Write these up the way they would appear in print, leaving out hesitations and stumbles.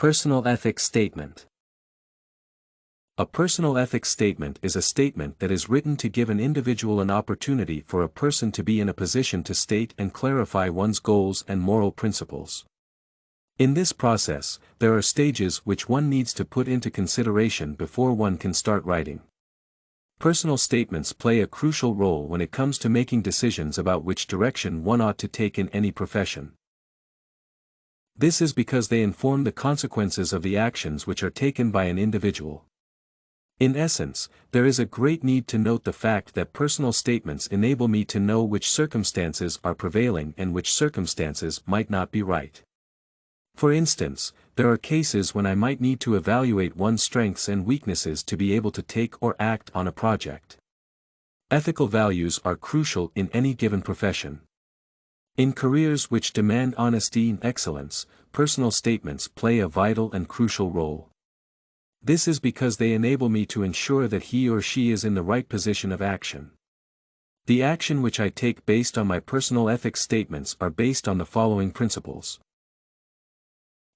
Personal ethics statement. A personal ethics statement is a statement that is written to give an individual an opportunity for a person to be in a position to state and clarify one's goals and moral principles. In this process, there are stages which one needs to put into consideration before one can start writing. Personal statements play a crucial role when it comes to making decisions about which direction one ought to take in any profession. This is because they inform the consequences of the actions which are taken by an individual. In essence, there is a great need to note the fact that personal statements enable me to know which circumstances are prevailing and which circumstances might not be right. For instance, there are cases when I might need to evaluate one's strengths and weaknesses to be able to take or act on a project. Ethical values are crucial in any given profession. In careers which demand honesty and excellence, personal statements play a vital and crucial role. This is because they enable me to ensure that he or she is in the right position of action. The action which I take based on my personal ethics statements are based on the following principles.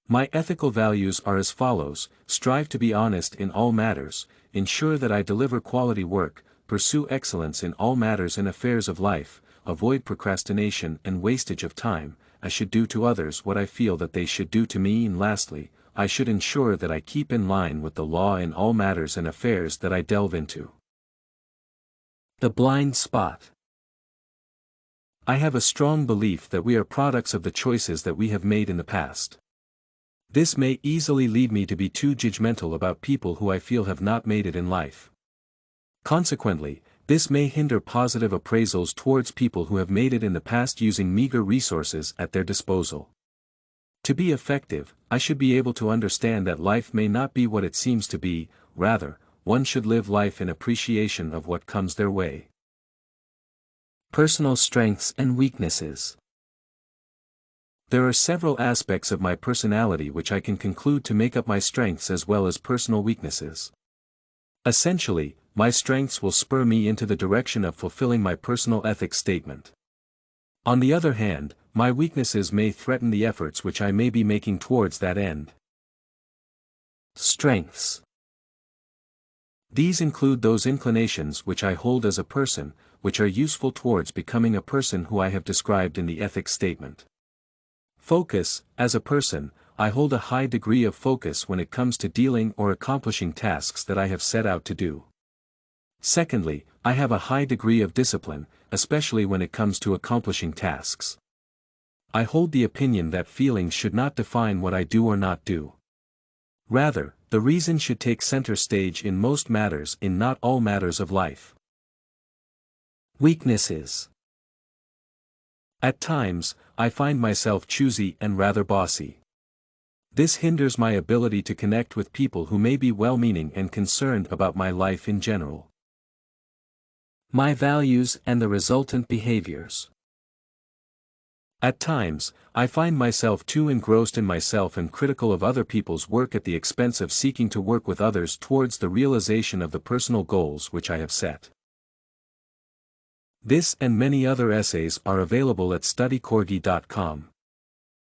My ethical values are as follows: strive to be honest in all matters, ensure that I deliver quality work, pursue excellence in all matters and affairs of life, avoid procrastination and wastage of time, I should do to others what I feel that they should do to me, and lastly, I should ensure that I keep in line with the law in all matters and affairs that I delve into. The blind spot. I have a strong belief that we are products of the choices that we have made in the past. This may easily lead me to be too judgmental about people who I feel have not made it in life. Consequently, this may hinder positive appraisals towards people who have made it in the past using meager resources at their disposal. To be effective, I should be able to understand that life may not be what it seems to be, rather, one should live life in appreciation of what comes their way. Personal strengths and weaknesses. There are several aspects of my personality which I can conclude to make up my strengths as well as personal weaknesses. Essentially, my strengths will spur me into the direction of fulfilling my personal ethics statement. On the other hand, my weaknesses may threaten the efforts which I may be making towards that end. Strengths. These include those inclinations which I hold as a person, which are useful towards becoming a person who I have described in the ethics statement. Focus. As a person, I hold a high degree of focus when it comes to dealing or accomplishing tasks that I have set out to do. Secondly, I have a high degree of discipline, especially when it comes to accomplishing tasks. I hold the opinion that feelings should not define what I do or not do. Rather, the reason should take center stage in most matters, in not all matters of life. Weaknesses. At times, I find myself choosy and rather bossy. This hinders my ability to connect with people who may be well-meaning and concerned about my life in general. My values and the resultant behaviors. At times, I find myself too engrossed in myself and critical of other people's work at the expense of seeking to work with others towards the realization of the personal goals which I have set. This and many other essays are available at studycorgi.com.